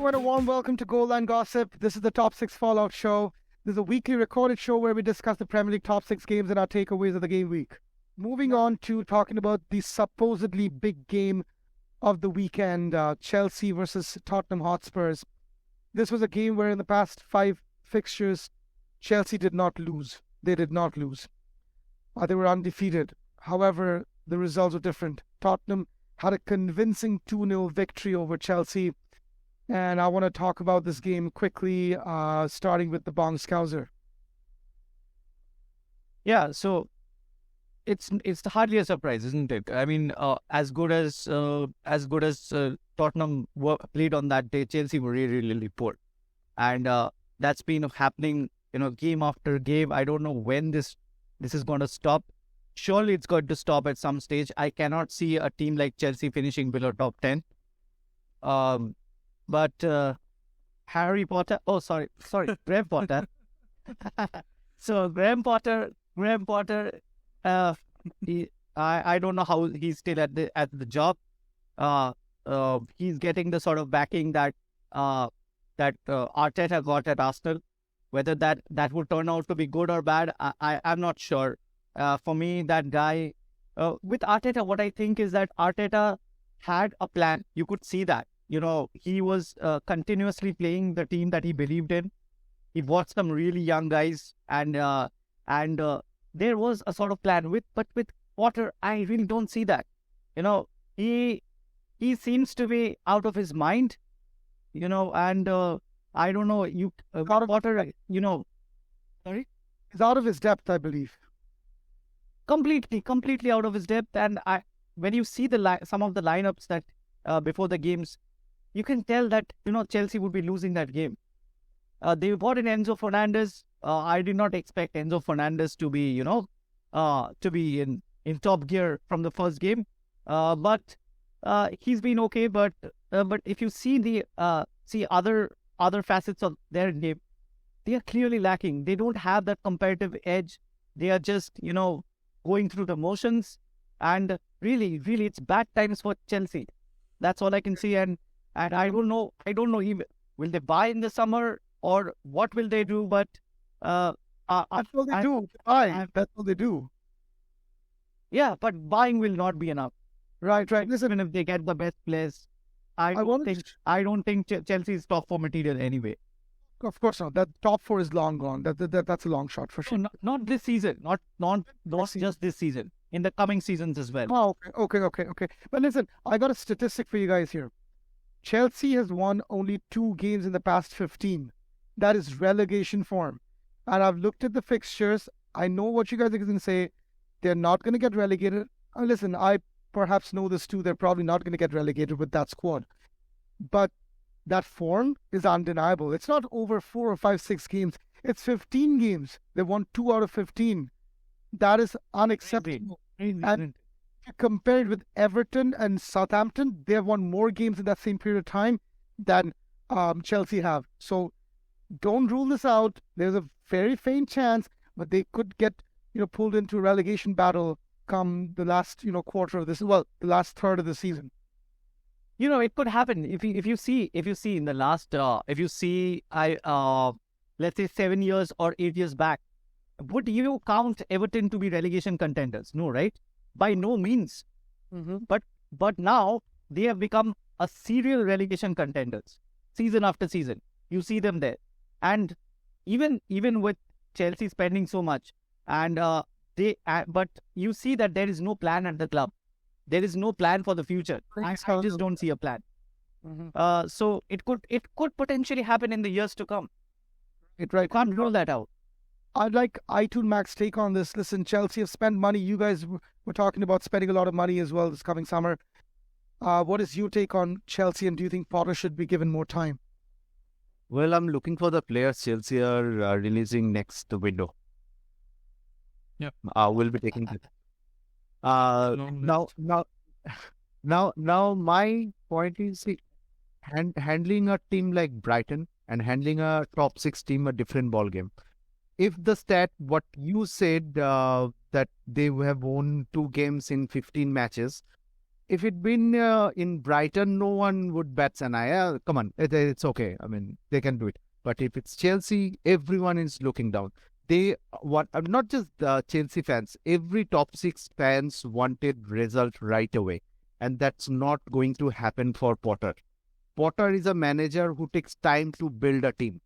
everyone. A warm welcome to Goal Line Gossip. This is the Top 6 Fallout Show. This is a weekly recorded show where we discuss the Premier League top 6 games and our takeaways of the game week. Moving on to talking about the supposedly big game of the weekend, Chelsea versus Tottenham Hotspurs. This was a game where in the past 5 fixtures, Chelsea did not lose. They did not lose. They were undefeated. However, the results were different. Tottenham had a convincing 2-0 victory over Chelsea. And I want to talk about this game quickly, starting with the Bong Scouser. Yeah, so it's hardly a surprise, isn't it? I mean, as good as Tottenham played on that day, Chelsea were really, really poor, and that's been happening, game after game. I don't know when this is going to stop. Surely it's going to stop at some stage. I cannot see a team like Chelsea finishing below top 10. But Harry Potter. Oh, sorry, Graham Potter. So Graham Potter. I don't know how he's still at the job. He's getting the sort of backing that Arteta got at Arsenal. Whether that would turn out to be good or bad, I'm not sure. For me, that guy with Arteta, what I think is that Arteta had a plan. You could see that. He was continuously playing the team that he believed in. He watched some really young guys, and there was a sort of plan. But with Potter, I really don't see that. He seems to be out of his mind. And I don't know. Potter, sorry, He's out of his depth, I believe. Completely out of his depth. And when you see some of the lineups that before the games, you can tell that Chelsea would be losing that game. They brought in Enzo Fernandez. I did not expect Enzo Fernandez to be in top gear from the first game. But he's been okay. But if you see other facets of their game, they are clearly lacking. They don't have that competitive edge. They are just going through the motions, and really it's bad times for Chelsea. That's all I can see. And I don't know even will they buy in the summer or what will they do, but That's what they do. That's what they do. Yeah, but buying will not be enough. Right. Listen, Even if they get the best players, I don't think Chelsea is top 4 material anyway. of course not. That top 4 is long gone. That's a long shot for sure. So not this season, not just this season. In the coming seasons as well. Oh, okay. But listen, I got a statistic for you guys here. Chelsea has won only 2 games in the past 15. That is relegation form. And I've looked at the fixtures. I know what you guys are going to say. They're not going to get relegated. Listen, I perhaps know this too. They're probably not going to get relegated with that squad. But that form is undeniable. It's not over 4 or 5, 6 games. It's 15 games. They won 2 out of 15. That is unacceptable. Crazy. And if you compare it with Everton and Southampton, they have won more games in that same period of time than Chelsea have. So don't rule this out. There's a very faint chance, but they could get pulled into a relegation battle come the last quarter of this. Well, the last third of the season. It could happen if you see in the last let's say 7 years or 8 years back. Would you count Everton to be relegation contenders? No, right? By no means. Mm-hmm. But now they have become a serial relegation contenders, season after season. You see them there, and even with Chelsea spending so much, and but you see that there is no plan at the club. There is no plan for the future. I just don't see a plan. Mm-hmm. So it could potentially happen in the years to come. Right. Can't rule that out. I'd like iTunes Max take on this. Listen, Chelsea have spent money. You guys were talking about spending a lot of money as well this coming summer. What is your take on Chelsea, and do you think Potter should be given more time? Well, I'm looking for the players Chelsea are releasing next window. Yep. We'll be taking that. Now, my point is, see, handling a team like Brighton and handling a top 6 team a different ball game. If the stat what you said that they have won 2 games in 15 matches, if it'd been in Brighton, no one would bat an eye. Come on, it's okay. I mean, they can do it. But if it's Chelsea, everyone is looking down. They want not just the Chelsea fans. Every top six fans wanted result right away, and that's not going to happen for Potter. Potter is a manager who takes time to build a team.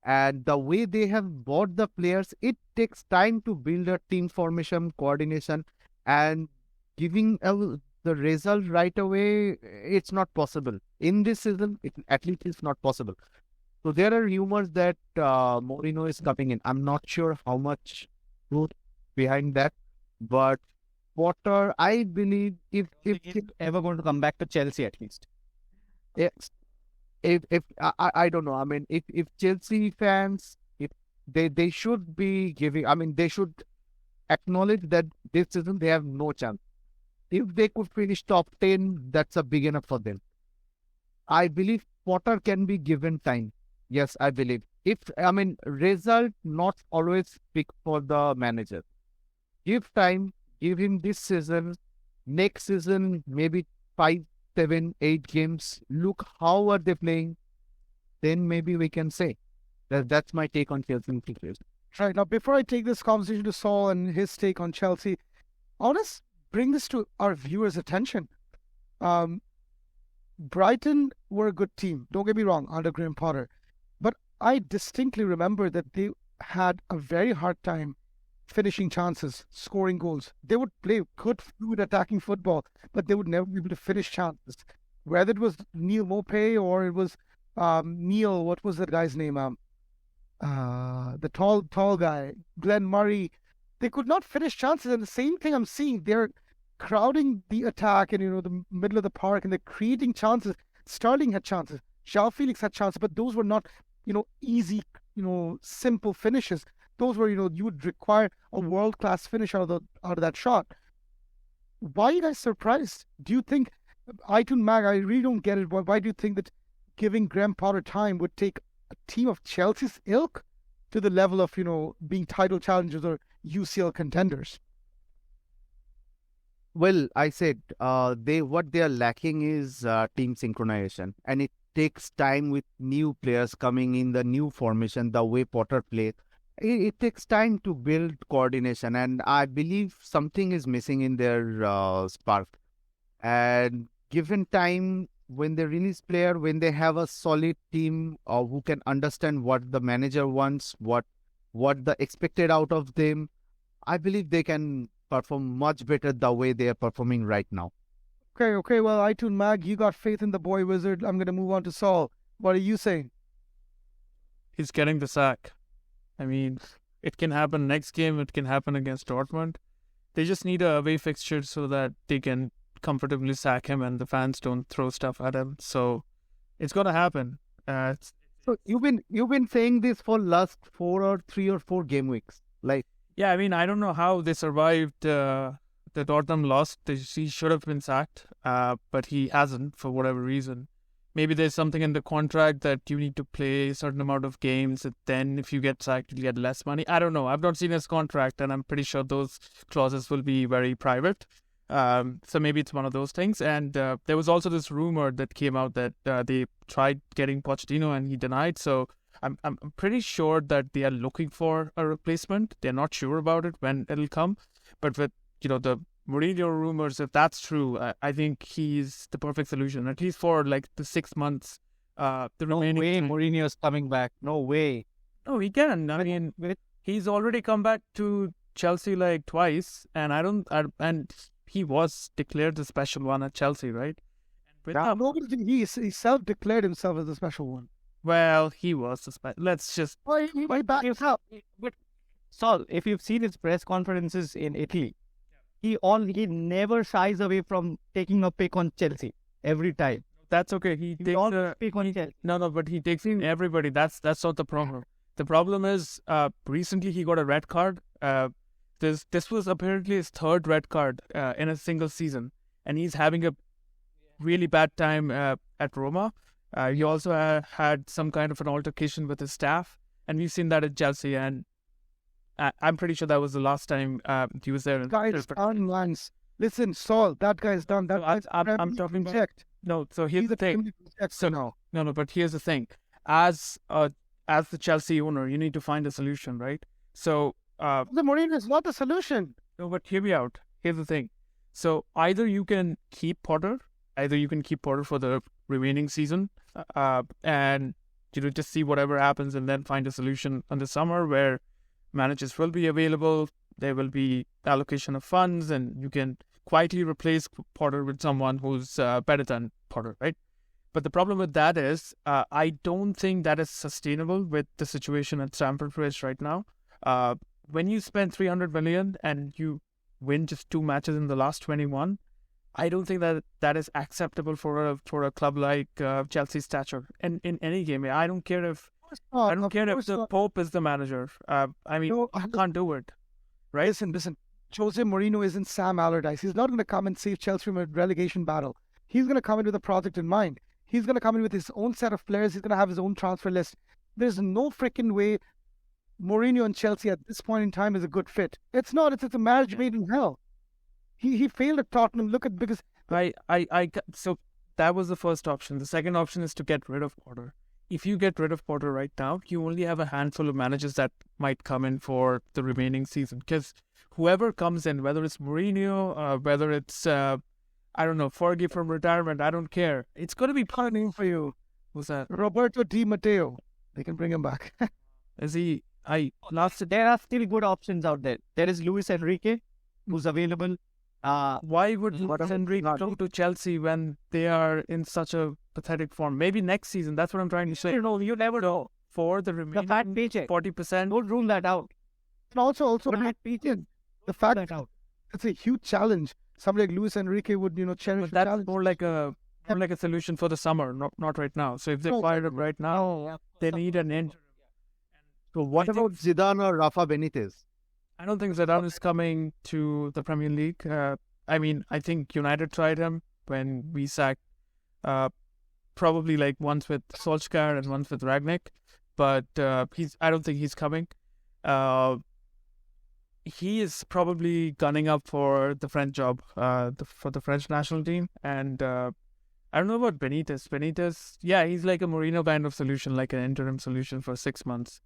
And the way they have bought the players, it takes time to build a team formation, coordination, and giving the result right away. It's not possible in this season. At least it's not possible. So there are rumors that Mourinho is coming in. I'm not sure how much truth behind that, but Potter, I believe, if He's ever going to come back to Chelsea at least. Yes. If I don't know. I mean, if Chelsea fans, if they should be giving. I mean, they should acknowledge that this season they have no chance. If they could finish top 10, that's a big enough for them. I believe Potter can be given time. Yes, I believe. If I mean, result not always speak for the manager. Give time. Give him this season. Next season, maybe 5, 7, 8 games. Look how are they playing. Then maybe we can say that's my take on Chelsea. Right, now, before I take this conversation to Saul and his take on Chelsea, I want to bring this to our viewers' attention. Brighton were a good team, don't get me wrong, under Graham Potter. But I distinctly remember that they had a very hard time finishing chances, scoring goals. They would play good, fluid attacking football, but they would never be able to finish chances. Whether it was Neil Maupay or it was Neil, what was that guy's name? The tall guy, Glenn Murray. They could not finish chances, and the same thing I'm seeing. They're crowding the attack in the middle of the park, and they're creating chances. Sterling had chances, João Felix had chances, but those were not easy, simple finishes. Those were you would require a world-class finish out of that shot. Why are you guys surprised? Do you think, Aitun Mag, I really don't get it. Why do you think that giving Graham Potter time would take a team of Chelsea's ilk to the level of being title challengers or UCL contenders? Well, I said what they are lacking is team synchronization, and it takes time with new players coming in the new formation, the way Potter plays. It takes time to build coordination, and I believe something is missing in their spark. And given time, when they release player, when they have a solid team who can understand what the manager wants, what the expected out of them, I believe they can perform much better the way they are performing right now. Okay. Well, Aitun Mag, you got faith in the boy wizard. I'm going to move on to Saul. What are you saying? He's getting the sack. I mean, it can happen next game. It can happen against Dortmund. They just need a away fixture so that they can comfortably sack him and the fans don't throw stuff at him. So it's going to happen. So you've been saying this for last 3 or 4 game weeks, like. Yeah, I mean, I don't know how they survived the Tottenham loss. He should have been sacked, but he hasn't for whatever reason. Maybe there's something in the contract that you need to play a certain amount of games, and then if you get sacked, you'll get less money. I don't know. I've not seen his contract, and I'm pretty sure those clauses will be very private. So maybe it's one of those things. And there was also this rumor that came out that they tried getting Pochettino and he denied. So I'm pretty sure that they are looking for a replacement. They're not sure about it when it'll come. But with the Mourinho rumors, if that's true, I think he's the perfect solution, at least for like the 6 months. The remaining way Mourinho's coming back. No way. No, he can. I mean, he's already come back to Chelsea like twice, and and he was declared the special one at Chelsea, right? He self-declared himself as the special one. Well, he was the special. Let's just. Why back up? But Saul, if you've seen his press conferences in Italy, he never shies away from taking a pick on Chelsea every time. That's okay. He takes a pick on Chelsea. No, but he takes in everybody. That's not the problem. The problem is, recently he got a red card. This was apparently his 3rd red card in a single season, and he's having a really bad time at Roma. He also had some kind of an altercation with his staff, and we've seen that at Chelsea, and I'm pretty sure that was the last time he was there. Guys, Listen, Saul, that guy's done. That So I- guy's I'm Premier League talking about- reject. No, so here's He's the a thing. Premier League reject So now. No, but here's the thing. As the Chelsea owner, you need to find a solution, right? So The Mourinho is not the solution. no, but hear me out. Here's the thing. So either you can keep Potter for the remaining season, and just see whatever happens, and then find a solution in the summer where managers will be available. There will be allocation of funds, and you can quietly replace Potter with someone who's better than Potter, right? But the problem with that is, I don't think that is sustainable with the situation at Stamford Bridge right now. When you spend 300 million and you win just 2 matches in the last 21, I don't think that is acceptable for a club like Chelsea's stature. And in any game, I don't care if the Pope is the manager. I mean, No, I can't do it. Right? Listen. Jose Mourinho isn't Sam Allardyce. He's not going to come and save Chelsea from a relegation battle. He's going to come in with a project in mind. He's going to come in with his own set of players. He's going to have his own transfer list. There's no freaking way Mourinho and Chelsea at this point in time is a good fit. It's not. It's a marriage made in hell. He failed at Tottenham. So that was the first option. The second option is to get rid of Potter. If you get rid of Potter right now, you only have a handful of managers that might come in for the remaining season. Because whoever comes in, whether it's Mourinho, whether it's Fergie from retirement, I don't care. It's going to be A name for you. Who's that? Roberto Di Matteo. They can bring him back. Is he? There are still good options out there. There is Luis Enrique, who's available. Why would What Luis about- Enrique come to Chelsea when they are in such a pathetic form? Maybe next season. That's what I'm trying to say. You never know. For the The fat remaining paycheck. 40%. Don't rule that out. And also The fat paycheck. the fact That out. it's a huge challenge. Somebody like Luis Enrique would, cherish But the that's challenge. more like a solution for the summer, not right now. So if they No. fire him right now, they need an end. So what about Zidane or Rafa Benitez? I don't think Zidane is coming to the Premier League. I think United tried him when we sacked, probably like once with Solskjaer and once with Ragnick, but I don't think he's coming. He is probably gunning up for the French job, for the French national team, and I don't know about Benitez. Benitez, yeah, he's like a Mourinho kind of solution, like an interim solution for 6 months.